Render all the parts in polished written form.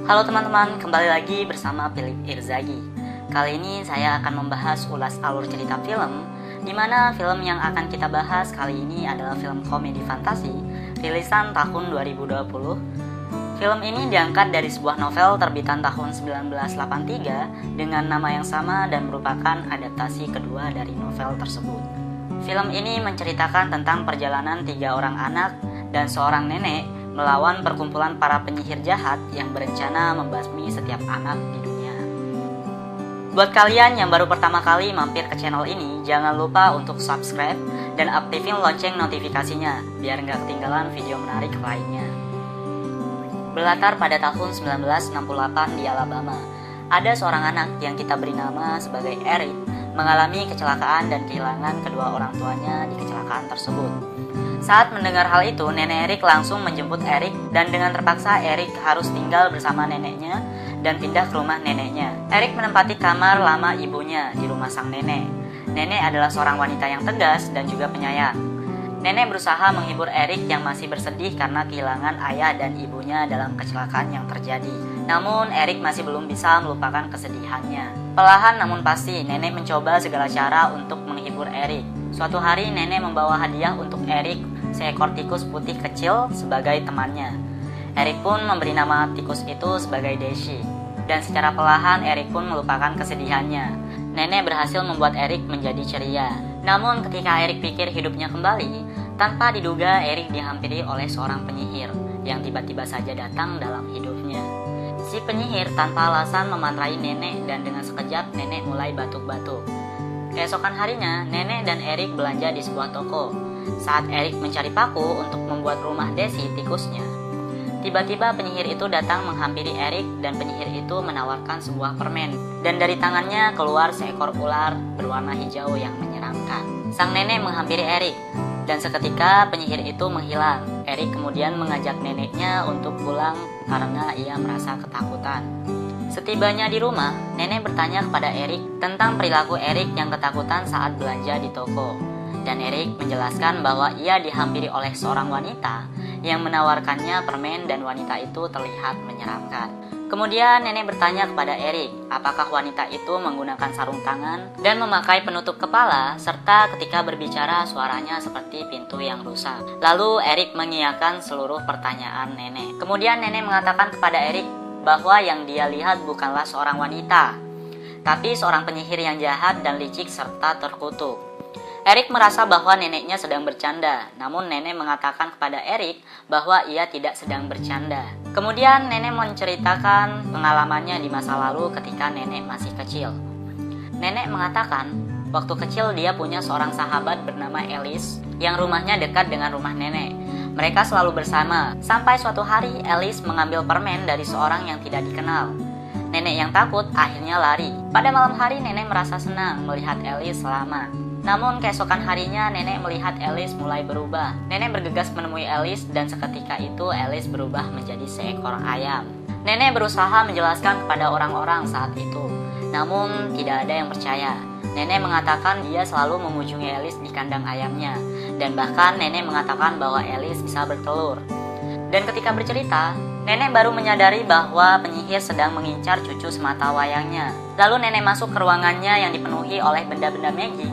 Halo teman-teman, kembali lagi bersama Philip Irzagi. Kali ini saya akan membahas ulas alur cerita film, di mana film yang akan kita bahas kali ini adalah film komedi fantasi, rilisan tahun 2020. Film ini diangkat dari sebuah novel terbitan tahun 1983 dengan nama yang sama dan merupakan adaptasi kedua dari novel tersebut. Film ini menceritakan tentang perjalanan 3 orang anak dan seorang nenek melawan perkumpulan para penyihir jahat yang berencana membasmi setiap anak di dunia. Buat kalian yang baru pertama kali mampir ke channel ini, jangan lupa untuk subscribe dan aktifin lonceng notifikasinya biar nggak ketinggalan video menarik lainnya. Berlatar pada tahun 1968 di Alabama, ada seorang anak yang kita beri nama sebagai Eric mengalami kecelakaan dan kehilangan kedua orang tuanya di kecelakaan tersebut. Saat mendengar hal itu, nenek Eric langsung menjemput Eric dan dengan terpaksa Eric harus tinggal bersama neneknya dan pindah ke rumah neneknya. Eric menempati kamar lama ibunya di rumah sang nenek. Nenek adalah seorang wanita yang tegas dan juga penyayang. Nenek berusaha menghibur Eric yang masih bersedih karena kehilangan ayah dan ibunya dalam kecelakaan yang terjadi. Namun Eric masih belum bisa melupakan kesedihannya. Perlahan namun pasti, nenek mencoba segala cara untuk menghibur Eric. Suatu hari nenek membawa hadiah untuk Eric, seekor tikus putih kecil sebagai temannya. Eric pun memberi nama tikus itu sebagai Daisy. Dan secara perlahan Eric pun melupakan kesedihannya. Nenek berhasil membuat Eric menjadi ceria. Namun ketika Eric pikir hidupnya kembali, tanpa diduga Eric dihampiri oleh seorang penyihir yang tiba-tiba saja datang dalam hidupnya. Si penyihir tanpa alasan memantrai nenek dan dengan sekejap nenek mulai batuk-batuk. Keesokan harinya, nenek dan Eric belanja di sebuah toko. Saat Eric mencari paku untuk membuat rumah Daisy tikusnya, tiba-tiba penyihir itu datang menghampiri Eric dan penyihir itu menawarkan sebuah permen. Dan dari tangannya keluar seekor ular berwarna hijau yang menyeramkan. Sang nenek menghampiri Eric dan seketika penyihir itu menghilang. Eric kemudian mengajak neneknya untuk pulang karena ia merasa ketakutan. Setibanya di rumah, nenek bertanya kepada Eric tentang perilaku Eric yang ketakutan saat belanja di toko. Dan Eric menjelaskan bahwa ia dihampiri oleh seorang wanita yang menawarkannya permen dan wanita itu terlihat menyeramkan. Kemudian nenek bertanya kepada Eric apakah wanita itu menggunakan sarung tangan dan memakai penutup kepala, serta ketika berbicara suaranya seperti pintu yang rusak. Lalu Eric mengiyakan seluruh pertanyaan nenek. Kemudian nenek mengatakan kepada Eric bahwa yang dia lihat bukanlah seorang wanita, tapi seorang penyihir yang jahat dan licik serta terkutuk. Eric merasa bahwa neneknya sedang bercanda, namun nenek mengatakan kepada Eric bahwa ia tidak sedang bercanda. Kemudian nenek menceritakan pengalamannya di masa lalu ketika nenek masih kecil. Nenek mengatakan waktu kecil dia punya seorang sahabat bernama Alice yang rumahnya dekat dengan rumah nenek. Mereka selalu bersama, sampai suatu hari Alice mengambil permen dari seorang yang tidak dikenal. Nenek yang takut akhirnya lari. Pada malam hari nenek merasa senang melihat Alice selamat. Namun keesokan harinya nenek melihat Alice mulai berubah. Nenek bergegas menemui Alice dan seketika itu Alice berubah menjadi seekor ayam. Nenek berusaha menjelaskan kepada orang-orang saat itu, namun tidak ada yang percaya. Nenek mengatakan dia selalu mengunjungi Alice di kandang ayamnya, dan bahkan nenek mengatakan bahwa Alice bisa bertelur. Dan ketika bercerita, nenek baru menyadari bahwa penyihir sedang mengincar cucu semata wayangnya. Lalu nenek masuk ke ruangannya yang dipenuhi oleh benda-benda magic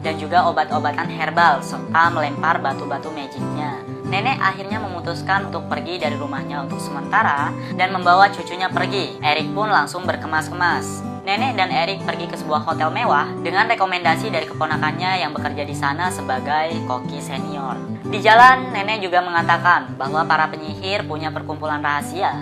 dan juga obat-obatan herbal serta melempar batu-batu magicnya. Nenek akhirnya memutuskan untuk pergi dari rumahnya untuk sementara dan membawa cucunya pergi. Eric pun langsung berkemas-kemas. Nenek dan Eric pergi ke sebuah hotel mewah dengan rekomendasi dari keponakannya yang bekerja di sana sebagai koki senior. Di jalan, nenek juga mengatakan bahwa para penyihir punya perkumpulan rahasia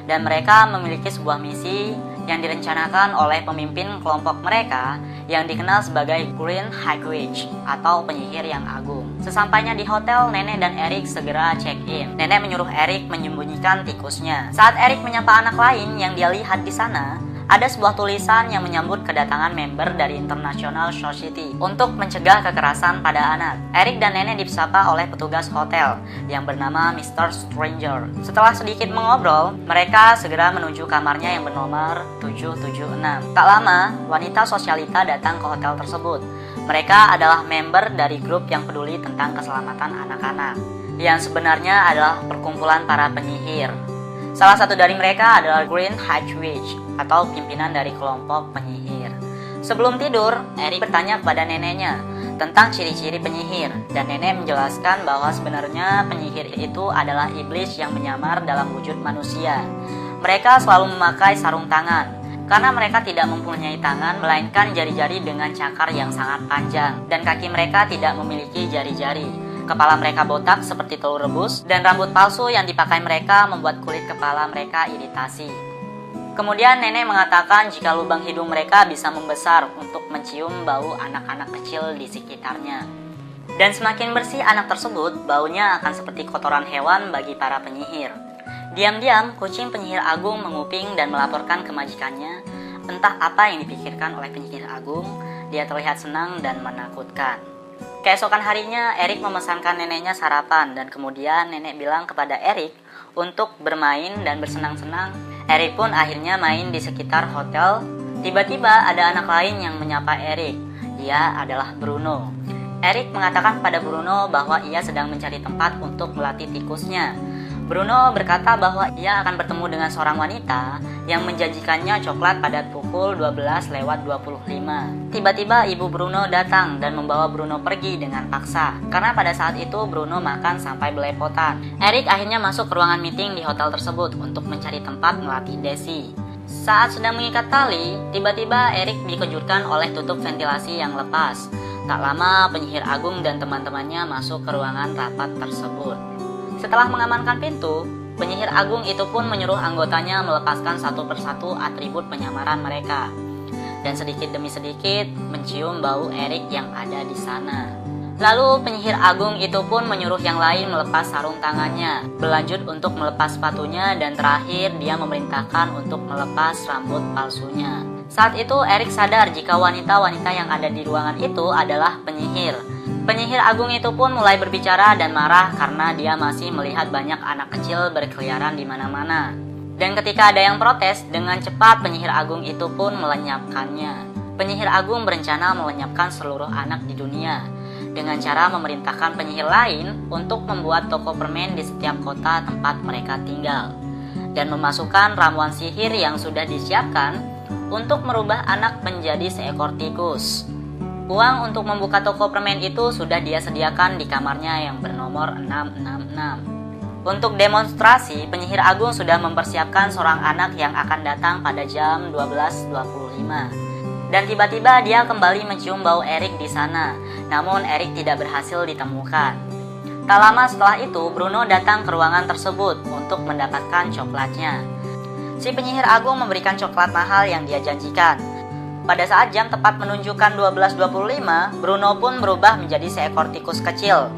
dan mereka memiliki sebuah misi yang direncanakan oleh pemimpin kelompok mereka yang dikenal sebagai Green High Witch atau penyihir yang agung. Sesampainya di hotel, nenek dan Eric segera check-in. Nenek menyuruh Eric menyembunyikan tikusnya. Saat Eric menyapa anak lain yang dia lihat di sana, ada sebuah tulisan yang menyambut kedatangan member dari International Society untuk mencegah kekerasan pada anak. Eric dan nenek disapa oleh petugas hotel yang bernama Mr. Stranger. Setelah sedikit mengobrol, mereka segera menuju kamarnya yang bernomor 776. Tak lama, wanita sosialita datang ke hotel tersebut. Mereka adalah member dari grup yang peduli tentang keselamatan anak-anak, yang sebenarnya adalah perkumpulan para penyihir. Salah satu dari mereka adalah Green Hatch Witch atau pimpinan dari kelompok penyihir. Sebelum tidur, Eric bertanya kepada neneknya tentang ciri-ciri penyihir, dan nenek menjelaskan bahwa sebenarnya penyihir itu adalah iblis yang menyamar dalam wujud manusia. Mereka selalu memakai sarung tangan, karena mereka tidak mempunyai tangan melainkan jari-jari dengan cakar yang sangat panjang, dan kaki mereka tidak memiliki jari-jari. Kepala mereka botak seperti telur rebus, dan rambut palsu yang dipakai mereka membuat kulit kepala mereka iritasi. Kemudian nenek mengatakan jika lubang hidung mereka bisa membesar untuk mencium bau anak-anak kecil di sekitarnya. Dan semakin bersih anak tersebut, baunya akan seperti kotoran hewan bagi para penyihir. Diam-diam, kucing penyihir agung menguping dan melaporkan ke majikannya. Entah apa yang dipikirkan oleh penyihir agung, dia terlihat senang dan menakutkan. Keesokan harinya, Eric memesankan neneknya sarapan, dan kemudian nenek bilang kepada Eric untuk bermain dan bersenang-senang. Eric pun akhirnya main di sekitar hotel. Tiba-tiba ada anak lain yang menyapa Eric. Ia adalah Bruno. Eric mengatakan pada Bruno bahwa ia sedang mencari tempat untuk melatih tikusnya. Bruno berkata bahwa ia akan bertemu dengan seorang wanita yang menjanjikannya coklat pada pukul 12:25. Tiba-tiba ibu Bruno datang dan membawa Bruno pergi dengan paksa, karena pada saat itu Bruno makan sampai belepotan. Eric akhirnya masuk ke ruangan meeting di hotel tersebut untuk mencari tempat melatih Daisy. Saat sedang mengikat tali, tiba-tiba Eric dikejutkan oleh tutup ventilasi yang lepas. Tak lama, penyihir agung dan teman-temannya masuk ke ruangan rapat tersebut. Setelah mengamankan pintu, penyihir agung itu pun menyuruh anggotanya melepaskan satu persatu atribut penyamaran mereka, dan sedikit demi sedikit mencium bau Eric yang ada di sana. Lalu penyihir agung itu pun menyuruh yang lain melepas sarung tangannya, berlanjut untuk melepas sepatunya, dan terakhir dia memerintahkan untuk melepas rambut palsunya. Saat itu Eric sadar jika wanita-wanita yang ada di ruangan itu adalah penyihir. Penyihir agung itu pun mulai berbicara dan marah karena dia masih melihat banyak anak kecil berkeliaran di mana-mana. Dan ketika ada yang protes, dengan cepat penyihir agung itu pun melenyapkannya. Penyihir agung berencana melenyapkan seluruh anak di dunia dengan cara memerintahkan penyihir lain untuk membuat toko permen di setiap kota tempat mereka tinggal, dan memasukkan ramuan sihir yang sudah disiapkan untuk merubah anak menjadi seekor tikus. Uang untuk membuka toko permen itu sudah dia sediakan di kamarnya yang bernomor 666. Untuk demonstrasi, penyihir agung sudah mempersiapkan seorang anak yang akan datang pada jam 12:25. Dan tiba-tiba dia kembali mencium bau Eric di sana, namun Eric tidak berhasil ditemukan. Tak lama setelah itu, Bruno datang ke ruangan tersebut untuk mendapatkan coklatnya. Si penyihir agung memberikan coklat mahal yang dia janjikan. Pada saat jam tepat menunjukkan 12:25, Bruno pun berubah menjadi seekor tikus kecil.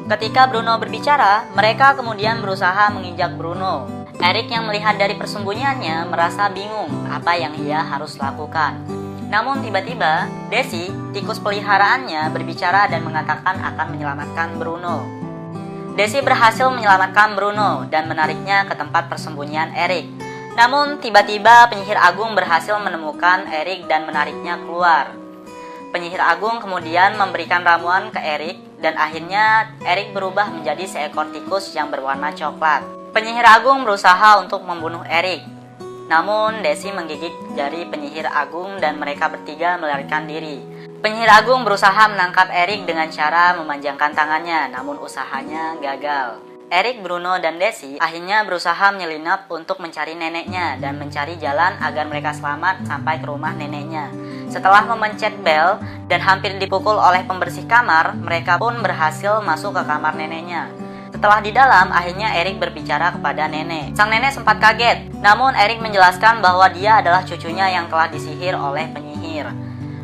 Ketika Bruno berbicara, mereka kemudian berusaha menginjak Bruno. Eric yang melihat dari persembunyiannya merasa bingung apa yang ia harus lakukan. Namun tiba-tiba, Daisy, tikus peliharaannya, berbicara dan mengatakan akan menyelamatkan Bruno. Daisy berhasil menyelamatkan Bruno dan menariknya ke tempat persembunyian Eric. Namun tiba-tiba penyihir agung berhasil menemukan Eric dan menariknya keluar. Penyihir agung kemudian memberikan ramuan ke Eric, dan akhirnya Eric berubah menjadi seekor tikus yang berwarna coklat. Penyihir agung berusaha untuk membunuh Eric, namun Daisy menggigit jari penyihir agung dan mereka bertiga melarikan diri. Penyihir agung berusaha menangkap Eric dengan cara memanjangkan tangannya, namun usahanya gagal. Eric, Bruno, dan Daisy akhirnya berusaha menyelinap untuk mencari neneknya dan mencari jalan agar mereka selamat sampai ke rumah neneknya. Setelah memencet bel dan hampir dipukul oleh pembersih kamar, mereka pun berhasil masuk ke kamar neneknya. Setelah di dalam, akhirnya Eric berbicara kepada nenek. Sang nenek sempat kaget, namun Eric menjelaskan bahwa dia adalah cucunya yang telah disihir oleh penyihir.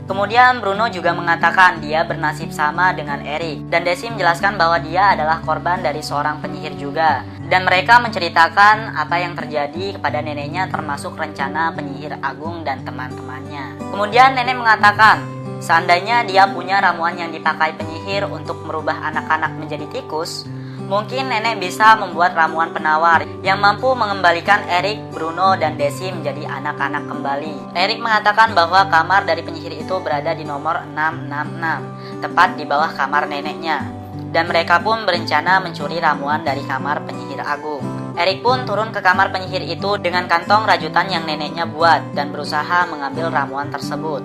Kemudian Bruno juga mengatakan dia bernasib sama dengan Eric, dan Daisy menjelaskan bahwa dia adalah korban dari seorang penyihir juga. Dan mereka menceritakan apa yang terjadi kepada neneknya, termasuk rencana penyihir agung dan teman-temannya. Kemudian nenek mengatakan, seandainya dia punya ramuan yang dipakai penyihir untuk merubah anak-anak menjadi tikus, mungkin nenek bisa membuat ramuan penawar yang mampu mengembalikan Eric, Bruno, dan Daisy menjadi anak-anak kembali. Eric mengatakan bahwa kamar dari penyihir itu berada di nomor 666, tepat di bawah kamar neneknya. Dan mereka pun berencana mencuri ramuan dari kamar penyihir agung. Erik pun turun ke kamar penyihir itu dengan kantong rajutan yang neneknya buat dan berusaha mengambil ramuan tersebut.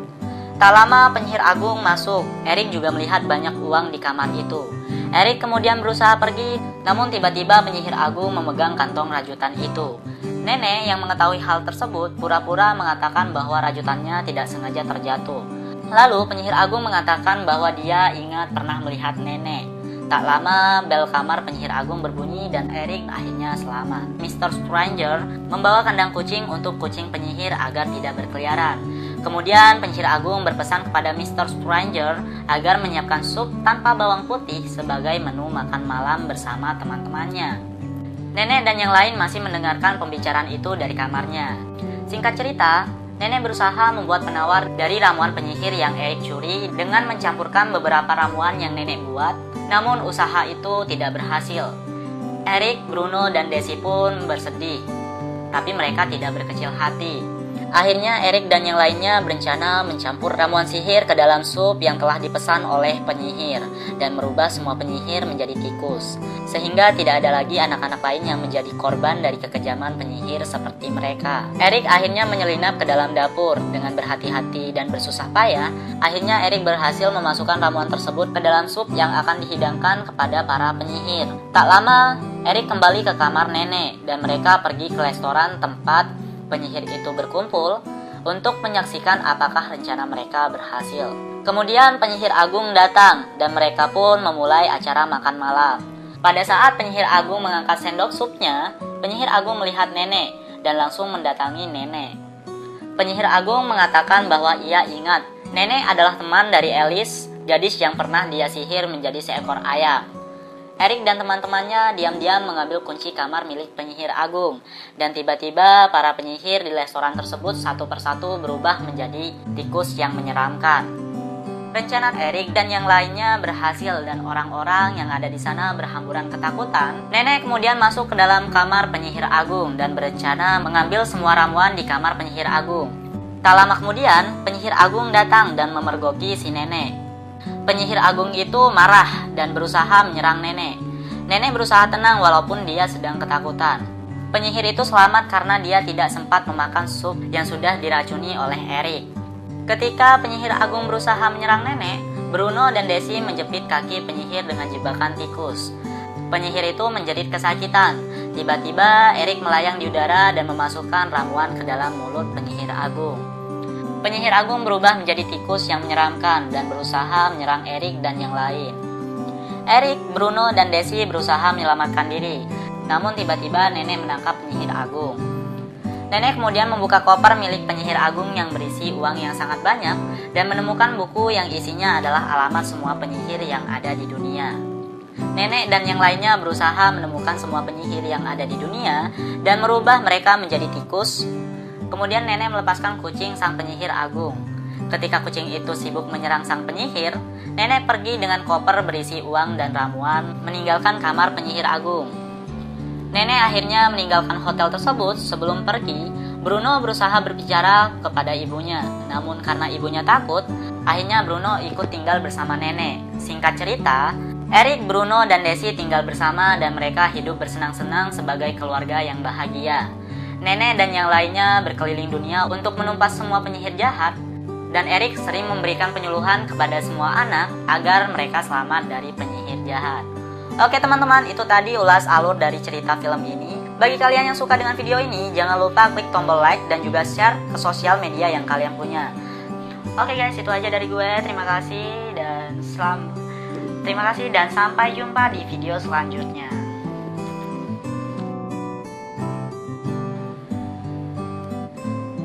Tak lama penyihir agung masuk. Erik juga melihat banyak uang di kamar itu. Erik kemudian berusaha pergi, namun tiba-tiba penyihir agung memegang kantong rajutan itu. Nenek yang mengetahui hal tersebut pura-pura mengatakan bahwa rajutannya tidak sengaja terjatuh. Lalu penyihir agung mengatakan bahwa dia ingat pernah melihat nenek. Tak lama bel kamar penyihir agung berbunyi dan Erik akhirnya selamat. Mr. Stranger membawa kandang kucing untuk kucing penyihir agar tidak berkeliaran. Kemudian penyihir agung berpesan kepada Mr. Stranger agar menyiapkan sup tanpa bawang putih sebagai menu makan malam bersama teman-temannya. Nenek dan yang lain masih mendengarkan pembicaraan itu dari kamarnya. Singkat cerita, nenek berusaha membuat penawar dari ramuan penyihir yang Erik curi dengan mencampurkan beberapa ramuan yang nenek buat, namun usaha itu tidak berhasil. Erik, Bruno, dan Desi pun bersedih, tapi mereka tidak berkecil hati. Akhirnya Erik dan yang lainnya berencana mencampur ramuan sihir ke dalam sup yang telah dipesan oleh penyihir dan merubah semua penyihir menjadi tikus, sehingga tidak ada lagi anak-anak lain yang menjadi korban dari kekejaman penyihir seperti mereka. Erik akhirnya menyelinap ke dalam dapur dengan berhati-hati dan bersusah payah. Akhirnya Erik berhasil memasukkan ramuan tersebut ke dalam sup yang akan dihidangkan kepada para penyihir. Tak lama Erik kembali ke kamar nenek dan mereka pergi ke restoran tempat penyihir itu berkumpul untuk menyaksikan apakah rencana mereka berhasil. Kemudian penyihir agung datang dan mereka pun memulai acara makan malam. Pada saat penyihir agung mengangkat sendok supnya, penyihir agung melihat nenek dan langsung mendatangi nenek. Penyihir agung mengatakan bahwa ia ingat nenek adalah teman dari Alice, gadis yang pernah dia sihir menjadi seekor ayam. Erik dan teman-temannya diam-diam mengambil kunci kamar milik penyihir agung, dan tiba-tiba para penyihir di restoran tersebut satu persatu berubah menjadi tikus yang menyeramkan. Rencana Erik dan yang lainnya berhasil dan orang-orang yang ada di sana berhamburan ketakutan. Nenek kemudian masuk ke dalam kamar penyihir agung dan berencana mengambil semua ramuan di kamar penyihir agung. Tak lama kemudian, penyihir agung datang dan memergoki si nenek. Penyihir agung itu marah dan berusaha menyerang nenek. Nenek berusaha tenang walaupun dia sedang ketakutan. Penyihir itu selamat karena dia tidak sempat memakan sup yang sudah diracuni oleh Erik. Ketika penyihir agung berusaha menyerang nenek, Bruno dan Desi menjepit kaki penyihir dengan jebakan tikus. Penyihir itu menjerit kesakitan. Tiba-tiba Erik melayang di udara dan memasukkan ramuan ke dalam mulut penyihir agung. Penyihir agung berubah menjadi tikus yang menyeramkan dan berusaha menyerang Erik dan yang lain. Erik, Bruno, dan Desi berusaha menyelamatkan diri, namun tiba-tiba nenek menangkap penyihir agung. Nenek kemudian membuka koper milik penyihir agung yang berisi uang yang sangat banyak dan menemukan buku yang isinya adalah alamat semua penyihir yang ada di dunia. Nenek dan yang lainnya berusaha menemukan semua penyihir yang ada di dunia dan merubah mereka menjadi tikus. Kemudian nenek melepaskan kucing sang penyihir agung. Ketika kucing itu sibuk menyerang sang penyihir, nenek pergi dengan koper berisi uang dan ramuan meninggalkan kamar penyihir agung. Nenek akhirnya meninggalkan hotel tersebut. Sebelum pergi, Bruno berusaha berbicara kepada ibunya. Namun karena ibunya takut, akhirnya Bruno ikut tinggal bersama nenek. Singkat cerita, Erik, Bruno, dan Desi tinggal bersama dan mereka hidup bersenang-senang sebagai keluarga yang bahagia. Nenek dan yang lainnya berkeliling dunia untuk menumpas semua penyihir jahat, dan Erik sering memberikan penyuluhan kepada semua anak agar mereka selamat dari penyihir jahat. Oke teman-teman, itu tadi ulas alur dari cerita film ini. Bagi kalian yang suka dengan video ini, jangan lupa klik tombol like dan juga share ke sosial media yang kalian punya. Oke guys, itu aja dari gue. Terima kasih dan sampai jumpa di video selanjutnya.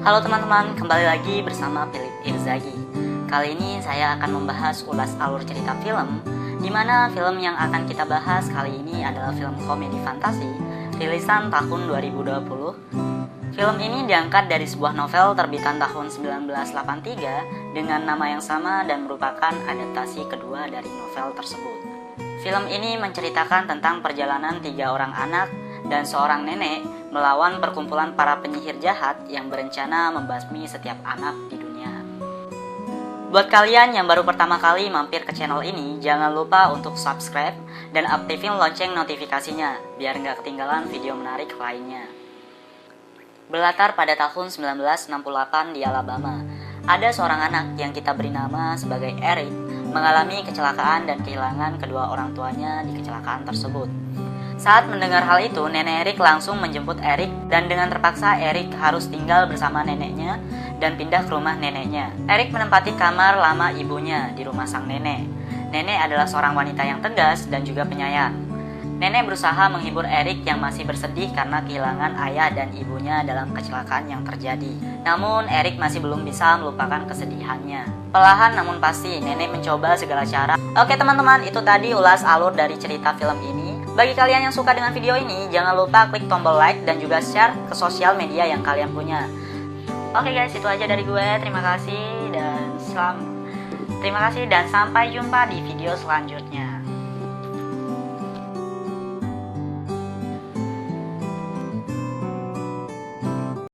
Halo teman-teman, kembali lagi bersama Philip Irzagi. Kali ini saya akan membahas ulas alur cerita film, di mana film yang akan kita bahas kali ini adalah film komedi fantasi, rilisan tahun 2020. Film ini diangkat dari sebuah novel terbitan tahun 1983 dengan nama yang sama dan merupakan adaptasi kedua dari novel tersebut. Film ini menceritakan tentang perjalanan 3 orang anak dan seorang nenek melawan perkumpulan para penyihir jahat yang berencana membasmi setiap anak di dunia. Buat kalian yang baru pertama kali mampir ke channel ini, jangan lupa untuk subscribe dan aktifin lonceng notifikasinya, biar nggak ketinggalan video menarik lainnya. Berlatar pada tahun 1968 di Alabama, ada seorang anak yang kita beri nama sebagai Eric mengalami kecelakaan dan kehilangan kedua orang tuanya di kecelakaan tersebut. Saat mendengar hal itu, nenek Eric langsung menjemput Eric dan dengan terpaksa Eric harus tinggal bersama neneknya dan pindah ke rumah neneknya. Eric menempati kamar lama ibunya di rumah sang nenek. Nenek adalah seorang wanita yang tegas dan juga penyayang. Nenek berusaha menghibur Eric yang masih bersedih karena kehilangan ayah dan ibunya dalam kecelakaan yang terjadi. Namun Eric masih belum bisa melupakan kesedihannya. Perlahan namun pasti, nenek mencoba segala cara. Oke teman-teman, itu tadi ulas alur dari cerita film ini. Bagi kalian yang suka dengan video ini, jangan lupa klik tombol like dan juga share ke sosial media yang kalian punya. Oke guys, itu aja dari gue. Terima kasih dan sampai jumpa di video selanjutnya.